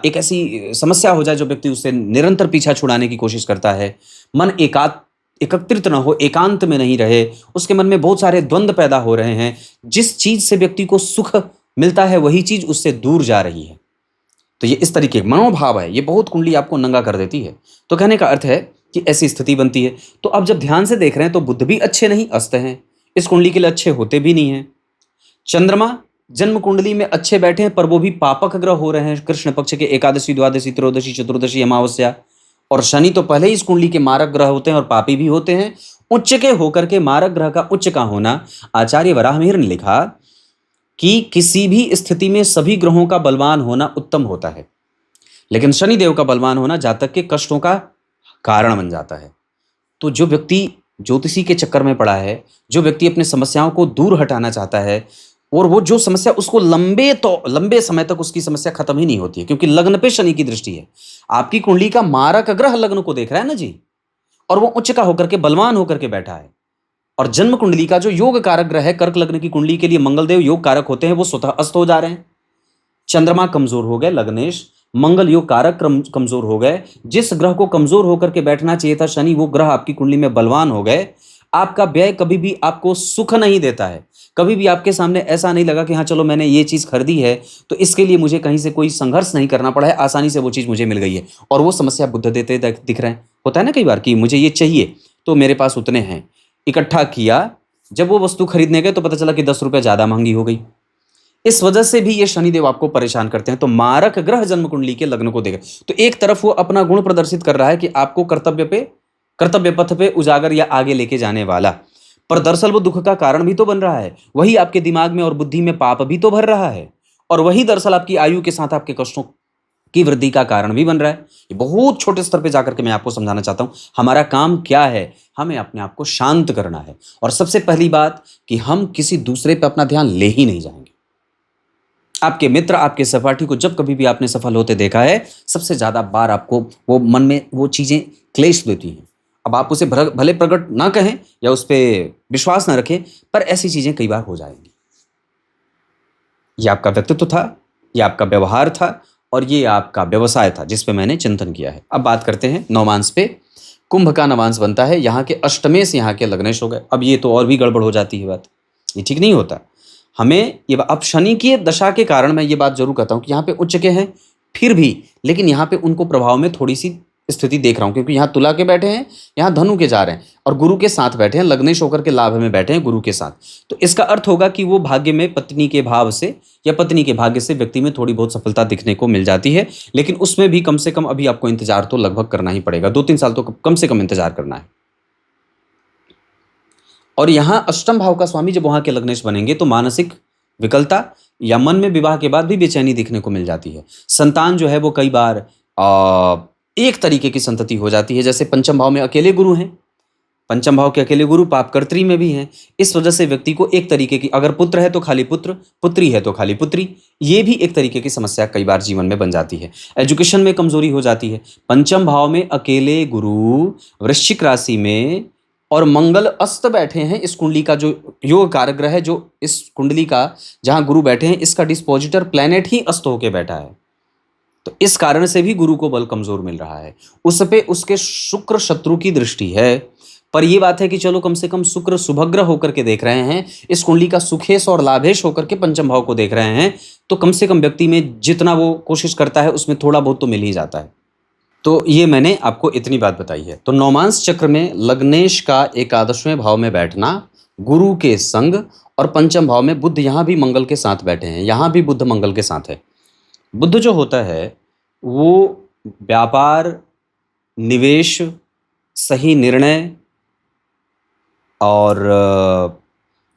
एक ऐसी समस्या हो जाए जो व्यक्ति उससे निरंतर पीछा छुड़ाने की कोशिश करता है। मन एकत्रित न हो, एकांत में नहीं रहे, उसके मन में बहुत सारे द्वंद्व पैदा हो रहे हैं। जिस चीज से व्यक्ति को सुख मिलता है वही चीज उससे दूर जा रही है। तो ये इस तरीके मनोभाव है, ये बहुत कुंडली आपको नंगा कर देती है। तो कहने का अर्थ है कि ऐसी स्थिति बनती है। तो अब जब ध्यान से देख रहे हैं तो बुध भी अच्छे नहीं, अस्त हैं, इस कुंडली के लिए अच्छे होते भी नहीं हैं। चंद्रमा जन्म कुंडली में अच्छे बैठे हैं पर वो भी पापक ग्रह हो रहे हैं कृष्ण पक्ष के एकादशी, द्वादशी, त्रयोदशी, चतुर्दशी, अमावस्या। और शनि तो पहले ही इस कुंडली के मारक ग्रह होते हैं और पापी भी होते हैं। उच्च के होकर के मारक ग्रह का उच्च का होना, आचार्य वराहमिहिर ने लिखा कि किसी भी स्थिति में सभी ग्रहों का बलवान होना उत्तम होता है, लेकिन शनिदेव का बलवान होना जातक के कष्टों का कारण बन जाता है। तो जो व्यक्ति ज्योतिषी के चक्कर में पड़ा है, जो व्यक्ति अपने समस्याओं को दूर हटाना चाहता है और वो जो समस्या उसको लंबे समय तक उसकी समस्या खत्म ही नहीं होती है, क्योंकि लग्न पे शनि की दृष्टि है। आपकी कुंडली का मारक ग्रह लग्न को देख रहा है ना जी, और वो उच्च का होकर के बलवान होकर के बैठा है। और जन्म कुंडली का जो योग कारक ग्रह है, कर्क लग्न की कुंडली के लिए मंगलदेव योग कारक होते हैं, वो स्वतः अस्त हो जा रहे हैं। चंद्रमा कमजोर हो गए लग्नेश, मंगल योग कारक कमजोर हो गए। जिस ग्रह को कमजोर होकर के बैठना चाहिए था शनि, वो ग्रह आपकी कुंडली में बलवान हो गए। आपका व्यय कभी भी आपको सुख नहीं देता है। कभी भी आपके सामने ऐसा नहीं लगा कि हाँ चलो मैंने ये चीज खरीदी है तो इसके लिए मुझे कहीं से कोई संघर्ष नहीं करना पड़ा है, आसानी से वो चीज मुझे मिल गई है। और वो समस्या बुद्ध देते दिख रहे हैं। होता है ना कई बार कि मुझे ये चाहिए तो मेरे पास उतने हैं, इकट्ठा किया, जब वो वस्तु खरीदने गए तो पता चला कि 10 रुपये ज्यादा महंगी हो गई। इस वजह से भी ये शनिदेव आपको परेशान करते हैं। तो मारक ग्रह जन्म कुंडली के लग्न को देगा तो एक तरफ वो अपना गुण प्रदर्शित कर रहा है कि आपको कर्तव्य पथ पे उजागर या आगे लेके जाने वाला, पर दरअसल वो दुख का कारण भी तो बन रहा है। वही आपके दिमाग में और बुद्धि में पाप भी तो भर रहा है, और वही दरअसल आपकी आयु के साथ आपके कष्टों की वृद्धि का कारण भी बन रहा है। ये बहुत छोटे स्तर पे जाकर के मैं आपको समझाना चाहता हूं। हमारा काम क्या है? हमें अपने आप को शांत करना है। और सबसे पहली बात कि हम किसी दूसरे पे अपना ध्यान ले ही नहीं जाएंगे। आपके मित्र, आपके सहपाठी को जब कभी भी आपने सफल होते देखा है, सबसे ज्यादा बार आपको वो मन में वो चीजें क्लेश देती हैं। अब आप उसे भले प्रकट ना कहें या उस पर विश्वास ना रखें, पर ऐसी चीजें कई बार हो जाएंगी। ये आपका व्यक्तित्व था, ये आपका व्यवहार था, और ये आपका व्यवसाय था जिस पे मैंने चिंतन किया है। अब बात करते हैं नवमांश पे। कुंभ का नवांश बनता है, यहाँ के अष्टमेश यहाँ के लग्नेश हो गए। अब ये तो और भी गड़बड़ हो जाती है बात, ये ठीक नहीं होता। हमें ये अब शनि की दशा के कारण मैं ये बात जरूर कहता हूँ कि यहाँ पे उच्च के हैं फिर भी, लेकिन यहाँ पे उनको प्रभाव में थोड़ी सी स्थिति देख रहा हूँ, क्योंकि यहाँ तुला के बैठे हैं, यहाँ धनु के जा रहे हैं, और गुरु के साथ बैठे हैं, लग्नेश होकर के लाभ में बैठे हैं गुरु के साथ। तो इसका अर्थ होगा कि वो भाग्य में पत्नी के भाव से या पत्नी के भाग्य से व्यक्ति में थोड़ी बहुत सफलता दिखने को मिल जाती है, लेकिन उसमें भी कम से कम अभी आपको इंतजार तो लगभग करना ही पड़ेगा। 2-3 साल तो कम से कम इंतजार करना है। और यहाँ अष्टम भाव का स्वामी जब वहां के लग्नेश बनेंगे तो मानसिक विकलता या मन में विवाह के बाद भी बेचैनी दिखने को मिल जाती है। संतान जो है वो कई बार एक तरीके की संतति हो जाती है। जैसे पंचम भाव में अकेले गुरु हैं, पंचम भाव के अकेले गुरु पापकर्त्री में भी हैं। इस वजह से व्यक्ति को एक तरीके की, अगर पुत्र है तो खाली पुत्र, पुत्री है तो खाली पुत्री, ये भी एक तरीके की समस्या कई बार जीवन में बन जाती है। एजुकेशन में कमजोरी हो जाती है। पंचम भाव में अकेले गुरु वृश्चिक राशि में, और मंगल अस्त बैठे हैं। इस कुंडली का जो योग कारक ग्रह है, जो इस कुंडली का जहां गुरु बैठे हैं, इसका डिस्पोजिटर प्लेनेट ही अस्त होके बैठा है। तो इस कारण से भी गुरु को बल कमजोर मिल रहा है। उस पे उसके शुक्र शत्रु की दृष्टि है। पर यह बात है कि चलो कम से कम शुक्र शुभग्रह होकर के देख रहे हैं, इस कुंडली का सुखेश और लाभेश होकर के पंचम भाव को देख रहे हैं, तो कम से कम व्यक्ति में जितना वो कोशिश करता है उसमें थोड़ा बहुत तो मिल ही जाता है। तो ये मैंने आपको इतनी बात बताई है। तो नौमांश चक्र में लग्नेश का एकादशवें भाव में बैठना, गुरु के संग, और पंचम भाव में बुध, यहाँ भी मंगल के साथ बैठे हैं, यहाँ भी बुध मंगल के साथ है। बुध जो होता है वो व्यापार, निवेश, सही निर्णय और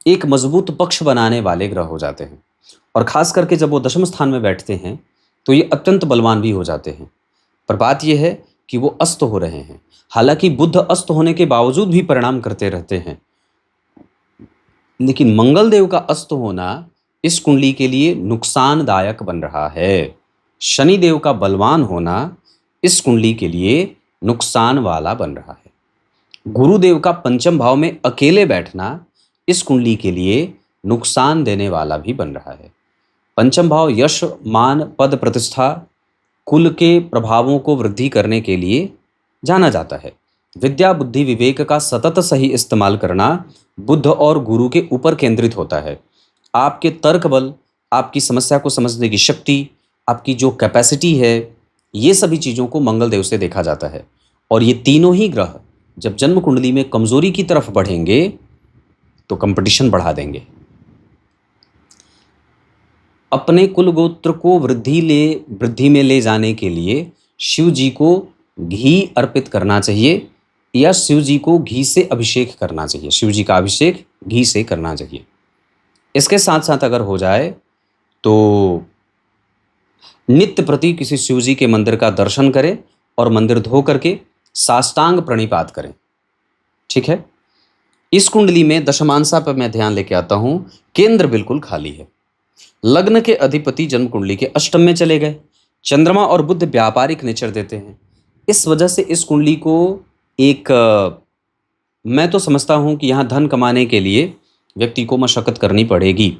एक मजबूत पक्ष बनाने वाले ग्रह हो जाते हैं। और खास करके जब वो दशम स्थान में बैठते हैं तो ये अत्यंत बलवान भी हो जाते हैं। पर बात यह है कि वो अस्त हो रहे हैं। हालांकि बुध अस्त होने के बावजूद भी परिणाम करते रहते हैं, लेकिन मंगल देव का अस्त होना इस कुंडली के लिए नुकसानदायक बन रहा है। शनि देव का बलवान होना इस कुंडली के लिए नुकसान वाला बन रहा है। गुरुदेव का पंचम भाव में अकेले बैठना इस कुंडली के लिए नुकसान देने वाला भी बन रहा है। पंचम भाव यश, मान, पद, प्रतिष्ठा, कुल के प्रभावों को वृद्धि करने के लिए जाना जाता है। विद्या, बुद्धि, विवेक का सतत सही इस्तेमाल करना बुध और गुरु के ऊपर केंद्रित होता है। आपके तर्क बल, आपकी समस्या को समझने की शक्ति, आपकी जो कैपेसिटी है, ये सभी चीज़ों को मंगल देव से देखा जाता है। और ये तीनों ही ग्रह जब जन्म कुंडली में कमजोरी की तरफ बढ़ेंगे तो कंपटीशन बढ़ा देंगे। अपने कुल गोत्र को वृद्धि में ले जाने के लिए शिव जी को घी अर्पित करना चाहिए, या शिव जी को घी से अभिषेक करना चाहिए। शिव जी का अभिषेक घी से करना चाहिए। इसके साथ साथ अगर हो जाए तो नित्य प्रति किसी शिव जी के मंदिर का दर्शन करें और मंदिर धो करके साष्टांग प्रणिपात करें। ठीक है। इस कुंडली में दशमांशा पर मैं ध्यान लेके आता हूं, केंद्र बिल्कुल खाली है। लग्न के अधिपति जन्म कुंडली के अष्टम में चले गए। चंद्रमा और बुध व्यापारिक नेचर देते हैं। इस वजह से इस कुंडली को एक मैं तो समझता हूं कि यहाँ धन कमाने के लिए व्यक्ति को मशक्कत करनी पड़ेगी,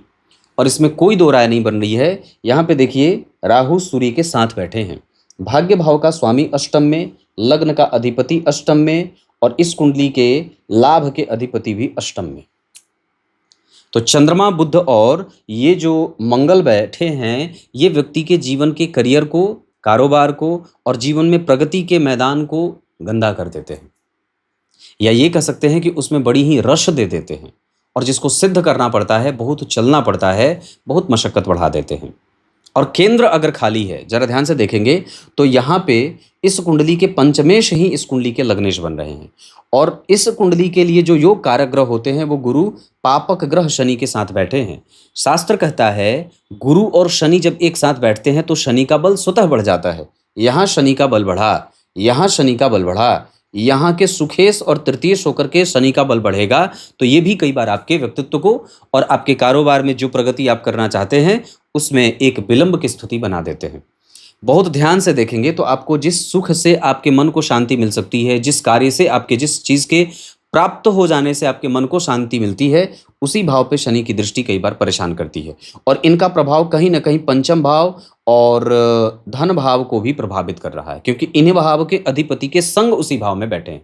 और इसमें कोई दो राय नहीं बन रही है। यहाँ पे देखिए राहु सूर्य के साथ बैठे हैं। भाग्य भाव का स्वामी अष्टम में, लग्न का अधिपति अष्टम में, और इस कुंडली के लाभ के अधिपति भी अष्टम में। तो चंद्रमा, बुध और ये जो मंगल बैठे हैं, ये व्यक्ति के जीवन के करियर को, कारोबार को और जीवन में प्रगति के मैदान को गंदा कर देते हैं, या ये कह सकते हैं कि उसमें बड़ी ही रश दे देते हैं, और जिसको सिद्ध करना पड़ता है, बहुत चलना पड़ता है, बहुत मशक्कत बढ़ा देते हैं। और केंद्र अगर खाली है, जरा ध्यान से देखेंगे तो यहाँ पे इस कुंडली के पंचमेश ही इस कुंडली के लग्नेश बन रहे हैं। और इस कुंडली के लिए जो योग कारक ग्रह होते हैं वो गुरु पापक ग्रह शनि के साथ बैठे हैं। शास्त्र कहता है गुरु और शनि जब एक साथ बैठते हैं तो शनि का बल स्वतः बढ़ जाता है। यहाँ शनि का बल बढ़ा, यहाँ शनि का बल बढ़ा, यहाँ के सुखेश और तृतीयेश होकर के शनि का बल बढ़ेगा। तो ये भी कई बार आपके व्यक्तित्व को और आपके कारोबार में जो प्रगति आप करना चाहते हैं उसमें एक विलंब की स्थिति बना देते हैं। बहुत ध्यान से देखेंगे तो आपको जिस सुख से आपके मन को शांति मिल सकती है, जिस कार्य से आपके जिस चीज़ के प्राप्त हो जाने से आपके मन को शांति मिलती है, उसी भाव पे शनि की दृष्टि कई बार परेशान करती है। और इनका प्रभाव कहीं ना कहीं पंचम भाव और धन भाव को भी प्रभावित कर रहा है, क्योंकि इन्हीं भाव के अधिपति के संग उसी भाव में बैठे हैं।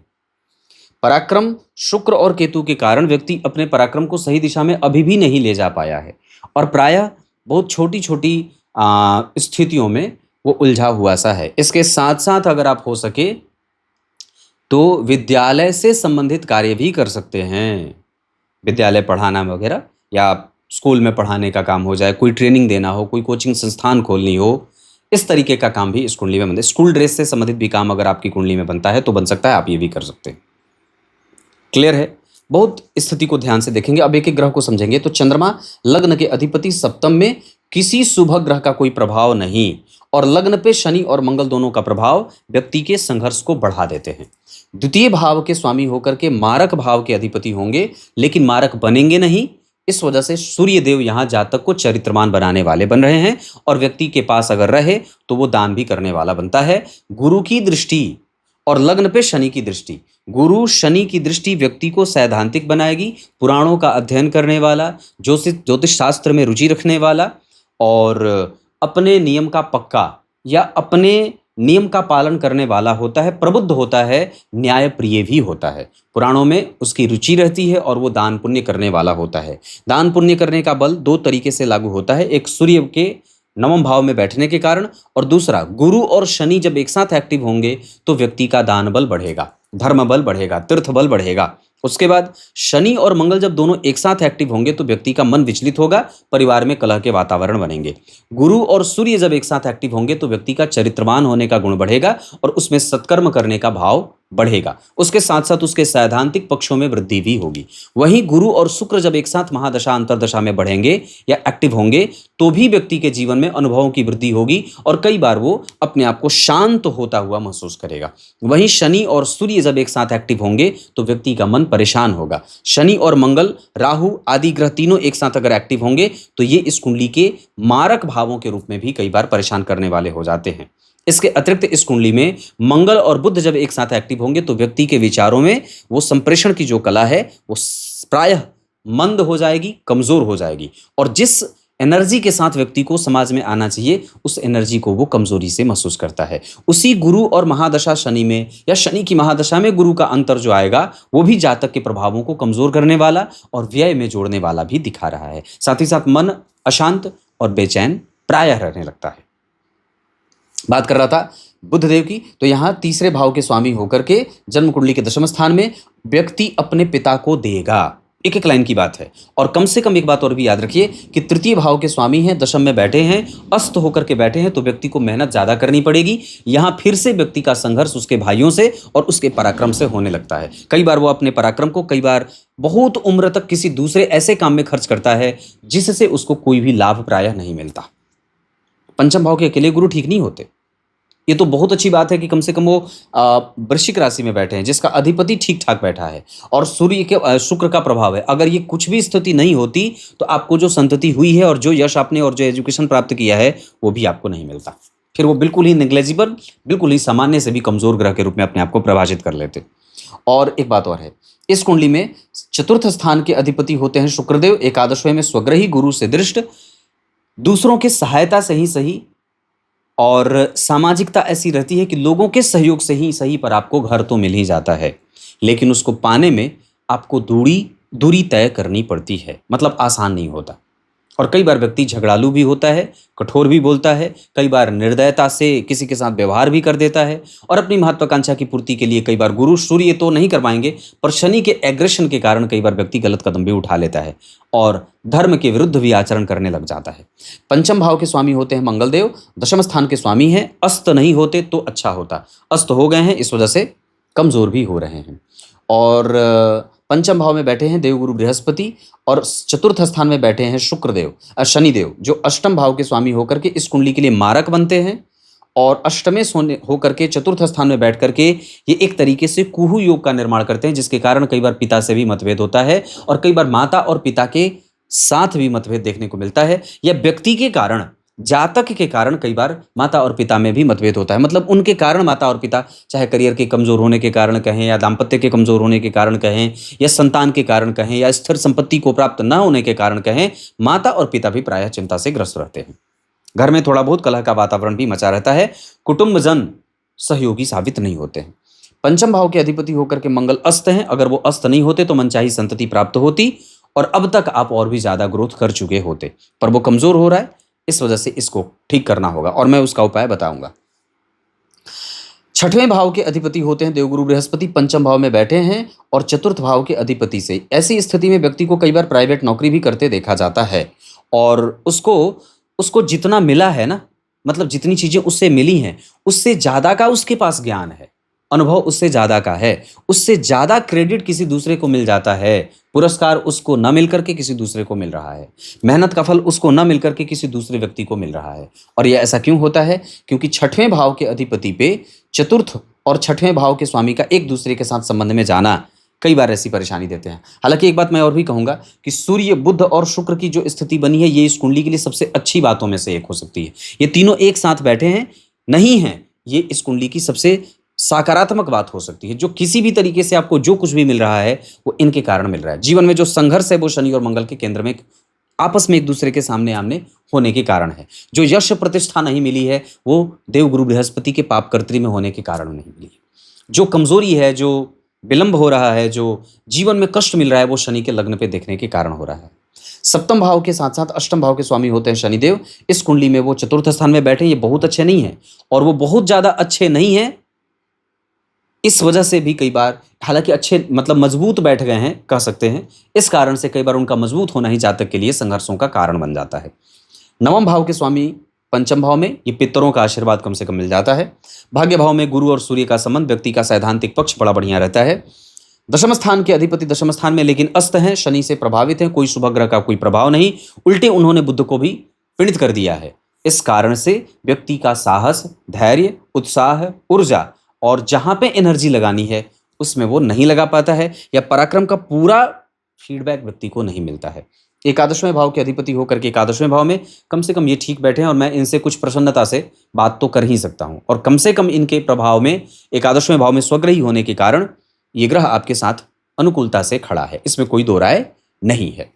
पराक्रम शुक्र और केतु के कारण व्यक्ति अपने पराक्रम को सही दिशा में अभी भी नहीं ले जा पाया है और प्रायः बहुत छोटी छोटी स्थितियों में वो उलझा हुआ सा है। इसके साथ साथ अगर आप हो सके तो विद्यालय से संबंधित कार्य भी कर सकते हैं। विद्यालय पढ़ाना वगैरह, या स्कूल में पढ़ाने का काम हो जाए, कोई ट्रेनिंग देना हो, कोई कोचिंग संस्थान खोलनी हो, इस तरीके का काम भी इस कुंडली में बनता है। स्कूल ड्रेस से संबंधित भी काम अगर आपकी कुंडली में बनता है तो बन सकता है, आप ये भी कर सकते हैं। क्लियर है? बहुत स्थिति को ध्यान से देखेंगे। अब एक एक ग्रह को समझेंगे। तो चंद्रमा लग्न के अधिपति, सप्तम में किसी शुभ ग्रह का कोई प्रभाव नहीं, और लग्न पे शनि और मंगल दोनों का प्रभाव व्यक्ति के संघर्ष को बढ़ा देते हैं। द्वितीय भाव के स्वामी होकर के मारक भाव के अधिपति होंगे, लेकिन मारक बनेंगे नहीं। इस वजह से सूर्य देव यहाँ जातक को चरित्रमान बनाने वाले बन रहे हैं, और व्यक्ति के पास अगर रहे तो वो दान भी करने वाला बनता है। गुरु की दृष्टि और लग्न पे शनि की दृष्टि, गुरु शनि की दृष्टि व्यक्ति को सैद्धांतिक बनाएगी, पुराणों का अध्ययन करने वाला, ज्योतिष शास्त्र में रुचि रखने वाला, और अपने नियम का पक्का या अपने नियम का पालन करने वाला होता है, प्रबुद्ध होता है, न्याय प्रिय भी होता है। पुराणों में उसकी रुचि रहती है और वो दान पुण्य करने वाला होता है। दान पुण्य करने का बल दो तरीके से लागू होता है, एक सूर्य के नवम भाव में बैठने के कारण, और दूसरा गुरु और शनि जब एक साथ एक्टिव होंगे तो व्यक्ति का दान बल बढ़ेगा, धर्म बल बढ़ेगा, तीर्थ बल बढ़ेगा। उसके बाद शनि और मंगल जब दोनों एक साथ एक्टिव होंगे तो व्यक्ति का मन विचलित होगा, परिवार में कलह के वातावरण बनेंगे। गुरु और सूर्य जब एक साथ एक्टिव होंगे तो व्यक्ति का चरित्रवान होने का गुण बढ़ेगा और उसमें सत्कर्म करने का भाव बढ़ेगा। उसके साथ साथ उसके सैद्धांतिक पक्षों में वृद्धि भी होगी। वहीं गुरु और शुक्र जब एक साथ महादशा अंतरदशा में बढ़ेंगे या एक्टिव होंगे तो भी व्यक्ति के जीवन में अनुभवों की वृद्धि होगी और कई बार वो अपने आप को शांत होता हुआ महसूस करेगा। वहीं शनि और सूर्य जब एक साथ एक्टिव होंगे तो व्यक्ति का मन परेशान होगा। शनि और मंगल, राहु आदि ग्रह तीनों एक साथ अगर एक्टिव होंगे तो ये इस कुंडली के मारक भावों के रूप में भी कई बार परेशान करने वाले हो जाते हैं। इसके अतिरिक्त इस कुंडली में मंगल और बुध जब एक साथ एक्टिव होंगे तो व्यक्ति के विचारों में वो संप्रेषण की जो कला है वो प्रायः मंद हो जाएगी, कमजोर हो जाएगी, और जिस एनर्जी के साथ व्यक्ति को समाज में आना चाहिए उस एनर्जी को वो कमजोरी से महसूस करता है। उसी गुरु और महादशा शनि में या शनि की महादशा में गुरु का अंतर जो आएगा वो भी जातक के प्रभावों को कमजोर करने वाला और व्यय में जोड़ने वाला भी दिखा रहा है। साथ ही साथ मन अशांत और बेचैन प्रायः रहने लगता है। बात कर रहा था बुध देव की, तो यहाँ तीसरे भाव के स्वामी होकर के जन्म कुंडली के दशम स्थान में व्यक्ति अपने पिता को देगा। एक एक लाइन की बात है। और कम से कम एक बात और भी याद रखिए कि तृतीय भाव के स्वामी हैं, दशम में बैठे हैं, अस्त होकर के बैठे हैं, तो व्यक्ति को मेहनत ज्यादा करनी पड़ेगी। यहाँ फिर से व्यक्ति का संघर्ष उसके भाइयों से और उसके पराक्रम से होने लगता है। कई बार वो अपने पराक्रम को कई बार बहुत उम्र तक किसी दूसरे ऐसे काम में खर्च करता है जिससे उसको कोई भी लाभ प्रायः नहीं मिलता। पंचम भाव के अकेले गुरु ठीक नहीं होते। ये तो बहुत अच्छी बात है कि कम से कम वो वृश्चिक राशि में बैठे हैं जिसका अधिपति ठीक ठाक बैठा है और सूर्य के शुक्र का प्रभाव है। अगर ये कुछ भी स्थिति नहीं होती तो आपको जो संतति हुई है और जो यश आपने और जो एजुकेशन प्राप्त किया है वो भी आपको नहीं मिलता। फिर वो बिल्कुल ही नेग्लेजिबल, बिल्कुल ही सामान्य से भी कमजोर ग्रह के रूप में अपने आप को प्रभावित कर लेते। और एक बात और है, इस कुंडली में चतुर्थ स्थान के अधिपति होते हैं शुक्रदेव, एकादशवें में स्वग्रही गुरु से दृष्ट, दूसरों की सहायता से ही सही, और सामाजिकता ऐसी रहती है कि लोगों के सहयोग से ही सही पर आपको घर तो मिल ही जाता है, लेकिन उसको पाने में आपको दूरी तय करनी पड़ती है, मतलब आसान नहीं होता। और कई बार व्यक्ति झगड़ालू भी होता है, कठोर भी बोलता है, कई बार निर्दयता से किसी के साथ व्यवहार भी कर देता है और अपनी महत्वाकांक्षा की पूर्ति के लिए कई बार गुरु सूर्य तो नहीं कर पाएंगे, पर शनि के एग्रेशन के कारण कई बार व्यक्ति गलत कदम भी उठा लेता है और धर्म के विरुद्ध भी आचरण करने लग जाता है। पंचम भाव के स्वामी होते हैं मंगलदेव, दशम स्थान के स्वामी हैं। अस्त नहीं होते तो अच्छा होता, अस्त हो गए हैं, इस वजह से कमजोर भी हो रहे हैं। और पंचम भाव में बैठे हैं देवगुरु बृहस्पति और चतुर्थ स्थान में बैठे हैं शुक्रदेव, शनिदेव, जो अष्टम भाव के स्वामी होकर के इस कुंडली के लिए मारक बनते हैं। और अष्टमे सोने होकर के चतुर्थ स्थान में बैठ करके ये एक तरीके से कुहू योग का निर्माण करते हैं, जिसके कारण कई बार पिता से भी मतभेद होता है और कई बार माता और पिता के साथ भी मतभेद देखने को मिलता है, या व्यक्ति के कारण, जातक के कारण कई बार माता और पिता में भी मतभेद होता है। मतलब उनके कारण माता और पिता, चाहे करियर के कमजोर होने के कारण कहें, या दाम्पत्य के कमजोर होने के कारण कहें, या संतान के कारण कहें, या स्थिर संपत्ति को प्राप्त न होने के कारण कहें, माता और पिता भी प्रायः चिंता से ग्रस्त रहते हैं। घर में थोड़ा बहुत कलह का वातावरण भी मचा रहता है, कुटुंबजन सहयोगी साबित नहीं होते हैं। पंचम भाव के अधिपति होकर के मंगल अस्त हैं, अगर वो अस्त नहीं होते तो मनचाही संतति प्राप्त होती और अब तक आप और भी ज्यादा ग्रोथ कर चुके होते, पर वो कमजोर हो रहा है, इस वजह से इसको ठीक करना होगा और मैं उसका उपाय बताऊंगा। छठवें भाव के अधिपति होते हैं देवगुरु बृहस्पति, पंचम भाव में बैठे हैं और चतुर्थ भाव के अधिपति से ऐसी स्थिति में व्यक्ति को कई बार प्राइवेट नौकरी भी करते देखा जाता है और उसको जितना मिला है ना, मतलब जितनी चीजें उससे मिली हैं उससे ज्यादा का उसके पास ज्ञान है, अनुभव उससे ज्यादा का है, उससे ज्यादा क्रेडिट किसी दूसरे को मिल जाता है, पुरस्कार उसको न मिल करके किसी दूसरे को मिल रहा है, मेहनत का फल उसको न मिल करके किसी दूसरे व्यक्ति को मिल रहा है। और यह ऐसा क्यों होता है? क्योंकि छठवें भाव के अधिपति पे चतुर्थ और छठवें भाव के स्वामी का एक दूसरे के साथ संबंध में जाना कई बार ऐसी परेशानी देते हैं। हालांकि एक बात मैं और भी कहूंगा कि सूर्य, बुध और शुक्र की जो स्थिति बनी है ये इस कुंडली के लिए सबसे अच्छी बातों में से एक हो सकती है। ये तीनों एक साथ बैठे हैं नहीं हैं, ये इस कुंडली की सबसे सकारात्मक बात हो सकती है। जो किसी भी तरीके से आपको जो कुछ भी मिल रहा है वो इनके कारण मिल रहा है। जीवन में जो संघर्ष है वो शनि और मंगल के केंद्र में आपस में एक दूसरे के सामने आमने होने के कारण है। जो यश प्रतिष्ठा नहीं मिली है वो देवगुरु बृहस्पति के पाप कर्तरी में होने के कारण नहीं मिली है। जो कमजोरी है, जो विलंब हो रहा है, जो जीवन में कष्ट मिल रहा है वो शनि के लग्न पे देखने के कारण हो रहा है। सप्तम भाव के साथ साथ अष्टम भाव के स्वामी होते हैं शनिदेव। इस कुंडली में वो चतुर्थ स्थान में बैठे, ये बहुत अच्छे नहीं है और वो बहुत ज्यादा अच्छे नहीं है। इस वजह से भी कई बार, हालांकि अच्छे मतलब मजबूत बैठ गए हैं कह सकते हैं, इस कारण से कई बार उनका मजबूत होना ही जातक के लिए संघर्षों का कारण बन जाता है। नवम भाव के स्वामी पंचम भाव में, ये पितरों का आशीर्वाद कम से कम मिल जाता है। भाग्य भाव में गुरु और सूर्य का संबंध, व्यक्ति का सैद्धांतिक पक्ष बड़ा बढ़िया रहता है। दशम स्थान के अधिपति दशम स्थान में लेकिन अस्त हैं, शनि से प्रभावित हैं, कोई शुभ ग्रह का कोई प्रभाव नहीं, उल्टे उन्होंने बुध को भी पीड़ित कर दिया है। इस कारण से व्यक्ति का साहस, धैर्य, उत्साह, ऊर्जा और जहां पे एनर्जी लगानी है उसमें वो नहीं लगा पाता है, या पराक्रम का पूरा फीडबैक व्यक्ति को नहीं मिलता है। एकादशवें भाव के अधिपति होकर के एकादशवें भाव में कम से कम ये ठीक बैठे हैं और मैं इनसे कुछ प्रसन्नता से बात तो कर ही सकता हूं, और कम से कम इनके प्रभाव में एकादशवें भाव में स्वग्रही होने के कारण ये ग्रह आपके साथ अनुकूलता से खड़ा है, इसमें कोई दो राय नहीं है।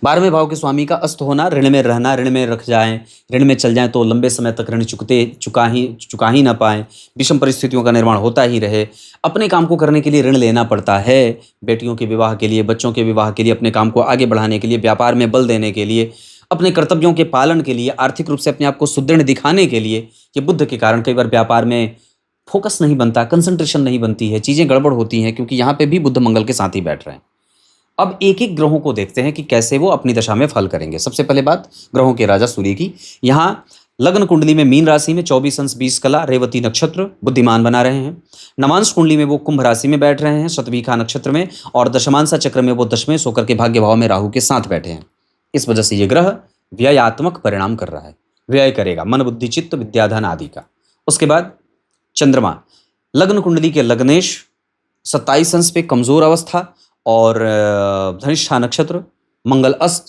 12वें भाव के स्वामी का अस्त होना, ऋण में रहना, ऋण में रख जाएं, ऋण में चल जाएं तो लंबे समय तक ऋण चुका ही ना पाएं, विषम परिस्थितियों का निर्माण होता ही रहे, अपने काम को करने के लिए ऋण लेना पड़ता है, बेटियों के विवाह के लिए, बच्चों के विवाह के लिए, अपने काम को आगे बढ़ाने के लिए, व्यापार में बल देने के लिए, अपने कर्तव्यों के पालन के लिए, आर्थिक रूप से अपने आप को सुदृढ़ दिखाने के लिए। ये बुध के कारण कई बार व्यापार में फोकस नहीं बनता, कंसंट्रेशन नहीं बनती है, चीजें गड़बड़ होती हैं, क्योंकि यहाँ पे भी बुध मंगल के साथ ही बैठ रहे हैं। अब एक एक ग्रहों को देखते हैं कि कैसे वो अपनी दशा में फल करेंगे। सबसे पहले बात ग्रहों के राजा सूर्य की। यहाँ लग्न कुंडली में मीन राशि में 24 अंश 20 कला रेवती नक्षत्र बुद्धिमान बना रहे हैं। नवांश कुंडली में वो कुंभ राशि में बैठ रहे हैं शतभिखा नक्षत्र में, और दशमांशा चक्र में वो दशमेश होकर के भाग्य भाव में राहु के साथ बैठे हैं। इस वजह से ये ग्रह व्ययात्मक परिणाम कर रहा है, व्यय करेगा मन बुद्धि चित्त विद्याधन आदि का। उसके बाद चंद्रमा लग्न कुंडली के लग्नेश 27 अंश पे कमजोर अवस्था, और धनिष्ठा नक्षत्र, मंगल अस्त,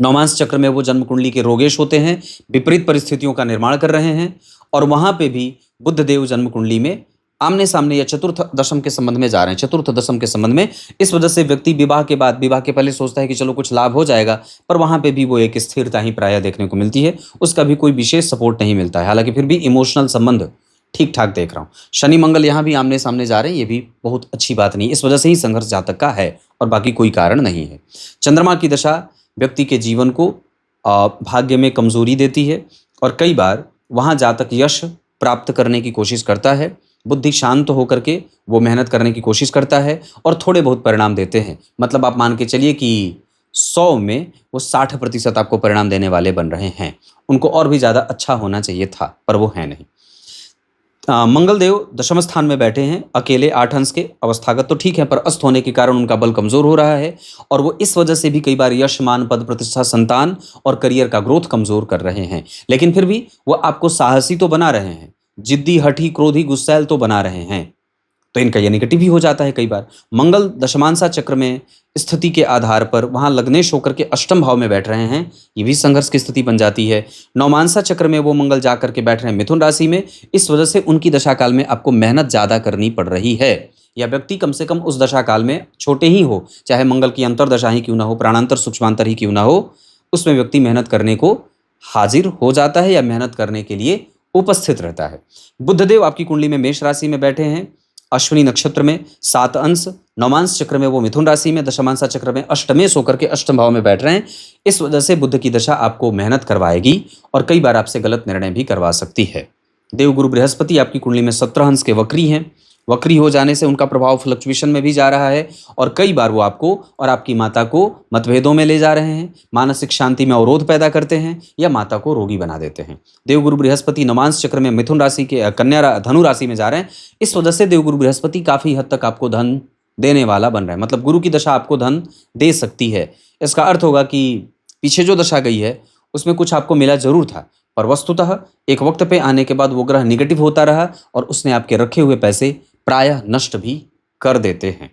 नौमांश चक्र में वो जन्म कुंडली के रोगेश होते हैं, विपरीत परिस्थितियों का निर्माण कर रहे हैं, और वहां पे भी बुध देव जन्म कुंडली में आमने सामने या चतुर्थ दशम के संबंध में जा रहे हैं, चतुर्थ दशम के संबंध में। इस वजह से व्यक्ति विवाह के बाद, विवाह के पहले सोचता है कि चलो कुछ लाभ हो जाएगा, पर वहां पे भी वो एक स्थिरता ही प्रायः देखने को मिलती है, उसका भी कोई विशेष सपोर्ट नहीं मिलता है। हालांकि फिर भी इमोशनल संबंध ठीक ठाक देख रहा हूँ। शनि मंगल यहाँ भी आमने सामने जा रहे हैं, ये भी बहुत अच्छी बात नहीं, इस वजह से ही संघर्ष जातक का है और बाकी कोई कारण नहीं है। चंद्रमा की दशा व्यक्ति के जीवन को भाग्य में कमजोरी देती है और कई बार वहाँ जातक यश प्राप्त करने की कोशिश करता है। बुद्धि शांत होकर के वो मेहनत करने की कोशिश करता है और थोड़े बहुत परिणाम देते हैं। मतलब आप मान के चलिए कि 100 में वो 60% आपको परिणाम देने वाले बन रहे हैं। उनको और भी ज़्यादा अच्छा होना चाहिए था, पर वो है नहीं। मंगल देव दशम स्थान में बैठे हैं अकेले 8 अंश के। अवस्थागत तो ठीक है, पर अस्त होने के कारण उनका बल कमजोर हो रहा है और वो इस वजह से भी कई बार यश, मान, पद, प्रतिष्ठा, संतान और करियर का ग्रोथ कमजोर कर रहे हैं। लेकिन फिर भी वो आपको साहसी तो बना रहे हैं, जिद्दी, हठी, क्रोधी, गुस्सैल तो बना रहे हैं। तो इनका ये नेगेटिव भी हो जाता है कई बार। मंगल दशमांशा चक्र में स्थिति के आधार पर वहां लग्नेश होकर के अष्टम भाव में बैठ रहे हैं, ये भी संघर्ष की स्थिति बन जाती है। नवमांशा चक्र में वो मंगल जाकर के बैठ रहे हैं मिथुन राशि में, इस वजह से उनकी दशा काल में आपको मेहनत ज्यादा करनी पड़ रही है। या व्यक्ति कम से कम उस दशा काल में, छोटे ही हो, चाहे मंगल की अंतरदशा ही क्यों ना हो, प्राणांतर सूक्ष्मांतर ही क्यों ना हो, उसमें व्यक्ति मेहनत करने को हाजिर हो जाता है या मेहनत करने के लिए उपस्थित रहता है। बुधदेव आपकी कुंडली में मेष राशि में बैठे हैं अश्विनी नक्षत्र में 7 अंश। नवमांश चक्र में वो मिथुन राशि में, दशमांशा चक्र में अष्टमेश होकर के अष्टम भाव में बैठ रहे हैं। इस वजह से बुध की दशा आपको मेहनत करवाएगी और कई बार आपसे गलत निर्णय भी करवा सकती है। देवगुरु बृहस्पति आपकी कुंडली में 17 अंश के वक्री हैं। वक्री हो जाने से उनका प्रभाव फ्लक्चुएशन में भी जा रहा है और कई बार वो आपको और आपकी माता को मतभेदों में ले जा रहे हैं, मानसिक शांति में अवरोध पैदा करते हैं या माता को रोगी बना देते हैं। देवगुरु बृहस्पति नवमांश चक्र में मिथुन राशि के धनु राशि में जा रहे हैं। इस वजह से देवगुरु बृहस्पति काफी हद तक आपको धन देने वाला बन रहा है। मतलब गुरु की दशा आपको धन दे सकती है। इसका अर्थ होगा कि पीछे जो दशा गई है उसमें कुछ आपको मिला जरूर था, पर वस्तुतः एक वक्त पे आने के बाद वो ग्रह निगेटिव होता रहा और उसने आपके रखे हुए पैसे प्रायः नष्ट भी कर देते हैं।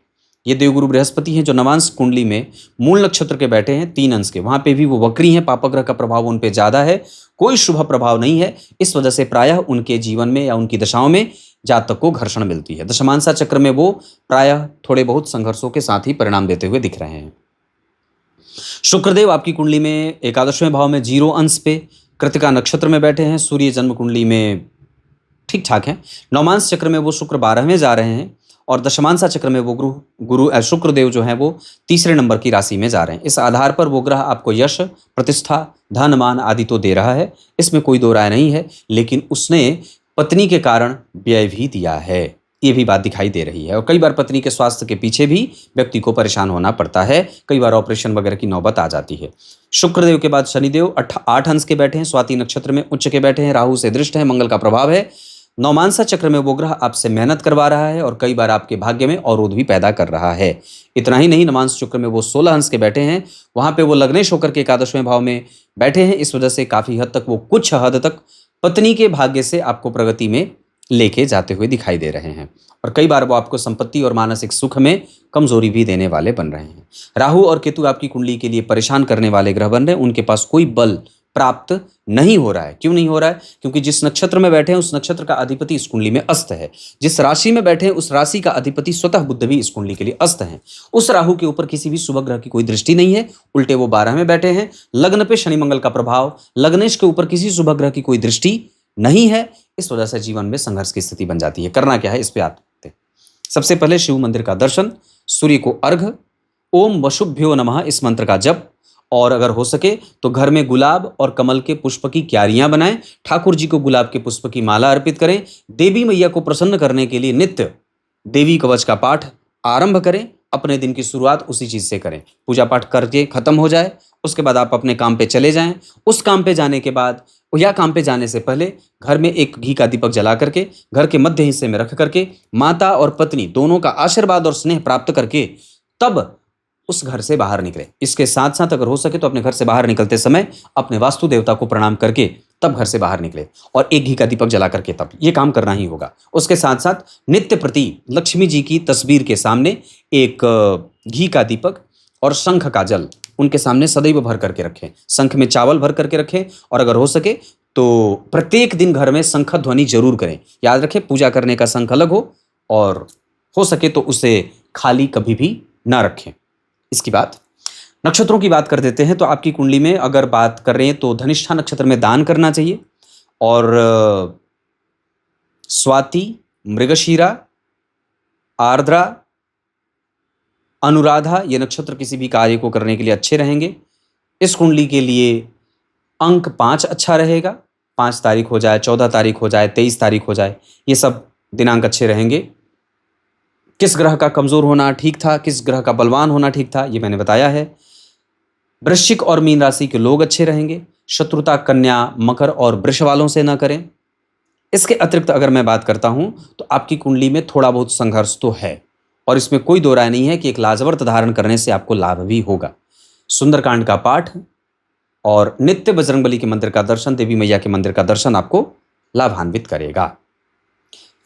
ये देवगुरु बृहस्पति हैं जो नवांश कुंडली में मूल नक्षत्र के बैठे हैं 3 अंश के, वहां पे भी वो वक्री हैं, पापग्रह का प्रभाव उन पे ज्यादा है, कोई शुभ प्रभाव नहीं है। इस वजह से प्रायः उनके जीवन में या उनकी दशाओं में जातक को घर्षण मिलती है। दशमांशा चक्र में वो प्रायः थोड़े बहुत संघर्षों के साथ ही परिणाम देते हुए दिख रहे हैं। शुक्रदेव आपकी कुंडली में एकादशवें भाव में 0 अंश पे कृतिका नक्षत्र में बैठे हैं। सूर्य जन्म कुंडली में ठीक ठाक है। नवमांश चक्र में वो शुक्र 12वें जा रहे हैं और दशमांशा चक्र में वो गुरु शुक्रदेव जो हैं वो 3रे नंबर की राशि में जा रहे हैं। इस आधार पर वो ग्रह आपको यश, प्रतिष्ठा, धन, मान आदि तो दे रहा है, इसमें कोई दो राय नहीं है, लेकिन उसने पत्नी के कारण व्यय भी दिया है, ये भी बात दिखाई दे रही है। और कई बार पत्नी के स्वास्थ्य के पीछे भी व्यक्ति को परेशान होना पड़ता है, कई बार ऑपरेशन वगैरह की नौबत आ जाती है। शुक्रदेव के बाद शनिदेव 8 अंश के बैठे हैं, स्वाति नक्षत्र में उच्च के बैठे हैं, राहु से दृष्ट है, मंगल का प्रभाव है। नवमांशा चक्र में वो ग्रह आपसे मेहनत करवा रहा है और कई बार आपके भाग्य में अवरोध भी पैदा कर रहा है। इतना ही नहीं, नवमांश चक्र में वो 16 अंश के बैठे हैं, वहां पे वो लग्नेश होकर के एकादशवें भाव में बैठे हैं। इस वजह से काफी हद तक वो कुछ हद तक पत्नी के भाग्य से आपको प्रगति में लेके जाते हुए दिखाई दे रहे हैं और कई बार वो आपको संपत्ति और मानसिक सुख में कमजोरी भी देने वाले बन रहे हैं। राहु और केतु आपकी कुंडली के लिए परेशान करने वाले ग्रह बन रहे हैं, उनके पास कोई बल प्राप्त नहीं हो रहा है। क्यों नहीं हो रहा है? क्योंकि जिस नक्षत्र में बैठे हैं उस नक्षत्र का अधिपति इस कुंडली में अस्त है, जिस राशि में बैठे हैं उस राशि का अधिपति स्वतः बुध भी इस कुंडली के लिए अस्त है। उस राहु के ऊपर किसी भी शुभ ग्रह की कोई दृष्टि नहीं है, उल्टे वो 12 में बैठे हैं। लग्न पे शनि मंगल का प्रभाव, लग्नेश के ऊपर किसी शुभ ग्रह की कोई दृष्टि नहीं है। इस वजह से जीवन में संघर्ष की स्थिति बन जाती है। करना क्या है, इस पे आते हैं। सबसे पहले शिव मंदिर का दर्शन, सूर्य को अर्घ, ओम वशुभ्यो नमः इस मंत्र का जप, और अगर हो सके तो घर में गुलाब और कमल के पुष्प की क्यारियां बनाएं, ठाकुर जी को गुलाब के पुष्प की माला अर्पित करें। देवी मैया को प्रसन्न करने के लिए नित्य देवी कवच का पाठ आरंभ करें। अपने दिन की शुरुआत उसी चीज से करें। पूजा पाठ करके खत्म हो जाए, उसके बाद आप अपने काम पे चले जाएं। उस काम पे जाने के बाद या काम पे जाने से पहले घर में एक घी का दीपक जला करके घर के मध्य हिस्से में रख करके माता और पत्नी दोनों का आशीर्वाद और स्नेह प्राप्त करके तब उस घर से बाहर निकले। इसके साथ साथ अगर हो सके तो अपने घर से बाहर निकलते समय अपने वास्तु देवता को प्रणाम करके तब घर से बाहर निकले और एक घी का दीपक जला करके तब ये काम करना ही होगा। उसके साथ साथ नित्य प्रति लक्ष्मी जी की तस्वीर के सामने एक घी का दीपक और शंख का जल उनके सामने सदैव भर करके रखें। शंख में चावल भर करके रखें और अगर हो सके तो प्रत्येक दिन घर में शंख ध्वनि जरूर करें। याद रखें, पूजा करने का शंख अलग हो सके तो उसे खाली कभी भी ना रखें। इसकी बात नक्षत्रों की बात कर देते हैं। तो आपकी कुंडली में अगर बात कर रहे हैं तो धनिष्ठा नक्षत्र में दान करना चाहिए और स्वाति, मृगशीरा, आर्द्रा, अनुराधा ये नक्षत्र किसी भी कार्य को करने के लिए अच्छे रहेंगे। इस कुंडली के लिए अंक 5 अच्छा रहेगा। 5 तारीख हो जाए, 14 तारीख हो जाए, 23 तारीख हो जाए, ये सब दिनांक अच्छे रहेंगे। किस ग्रह का कमजोर होना ठीक था, किस ग्रह का बलवान होना ठीक था, ये मैंने बताया है। वृश्चिक और मीन राशि के लोग अच्छे रहेंगे। शत्रुता कन्या, मकर और वृष वालों से ना करें। इसके अतिरिक्त अगर मैं बात करता हूं तो आपकी कुंडली में थोड़ा बहुत संघर्ष तो है, और इसमें कोई दो राय नहीं है कि एक लाजवर्त धारण करने से आपको लाभ भी होगा। सुंदरकांड का पाठ और नित्य बजरंगबली के मंदिर का दर्शन, देवी मैया के मंदिर का दर्शन आपको लाभान्वित करेगा।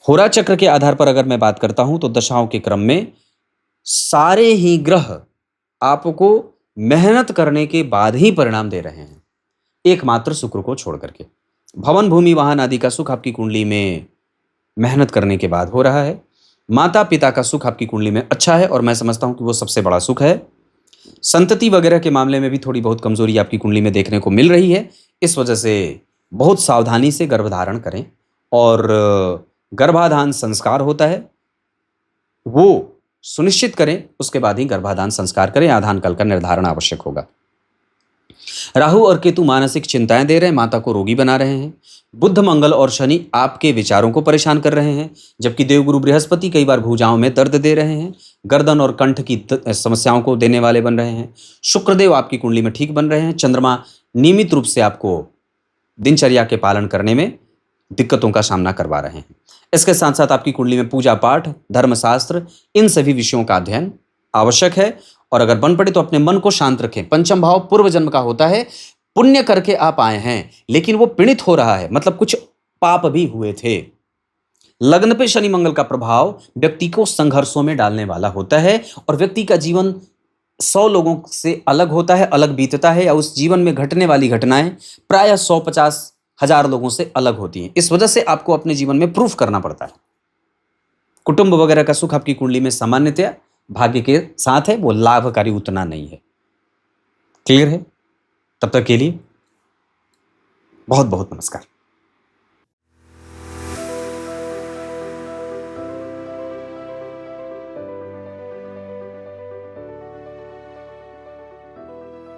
होरा चक्र के आधार पर अगर मैं बात करता हूं तो दशाओं के क्रम में सारे ही ग्रह आपको मेहनत करने के बाद ही परिणाम दे रहे हैं, एकमात्र शुक्र को छोड़ करके। भवन, भूमि, वाहन आदि का सुख आपकी कुंडली में मेहनत करने के बाद हो रहा है। माता पिता का सुख आपकी कुंडली में अच्छा है, और मैं समझता हूं कि वो सबसे बड़ा सुख है। संतति वगैरह के मामले में भी थोड़ी बहुत कमजोरी आपकी कुंडली में देखने को मिल रही है। इस वजह से बहुत सावधानी से गर्भधारण करें, और गर्भाधान संस्कार होता है वो सुनिश्चित करें, उसके बाद ही गर्भाधान संस्कार करें। आधान काल का निर्धारण आवश्यक होगा। राहु और केतु मानसिक चिंताएं दे रहे हैं, माता को रोगी बना रहे हैं। बुध, मंगल और शनि आपके विचारों को परेशान कर रहे हैं, जबकि देवगुरु बृहस्पति कई बार भुजाओं में दर्द दे रहे हैं, गर्दन और कंठ की समस्याओं को देने वाले बन रहे हैं। शुक्रदेव आपकी कुंडली में ठीक बन रहे हैं। चंद्रमा नियमित रूप से आपको दिनचर्या के पालन करने में दिक्कतों का सामना करवा रहे हैं। इसके साथ साथ आपकी कुंडली में पूजा पाठ, धर्मशास्त्र, इन सभी विषयों का अध्ययन आवश्यक है। और अगर बन पड़े तो अपने मन को शांत रखें। पंचम भाव पूर्व जन्म का होता है। पुण्य करके आप आए हैं, लेकिन वो पीड़ित हो रहा है, मतलब कुछ पाप भी हुए थे। लग्न पे शनि मंगल का प्रभाव व्यक्ति को संघर्षों में डालने वाला होता है, और व्यक्ति का जीवन 100 लोगों से अलग होता है, अलग बीतता है, या उस जीवन में घटने वाली घटनाएं प्रायः 150,000 लोगों से अलग होती हैं। इस वजह से आपको अपने जीवन में प्रूफ करना पड़ता है। कुटुंब वगैरह का सुख आपकी कुंडली में सामान्यतया भाग्य के साथ है, वो लाभकारी उतना नहीं है। क्लियर है? तब तक के लिए बहुत बहुत नमस्कार।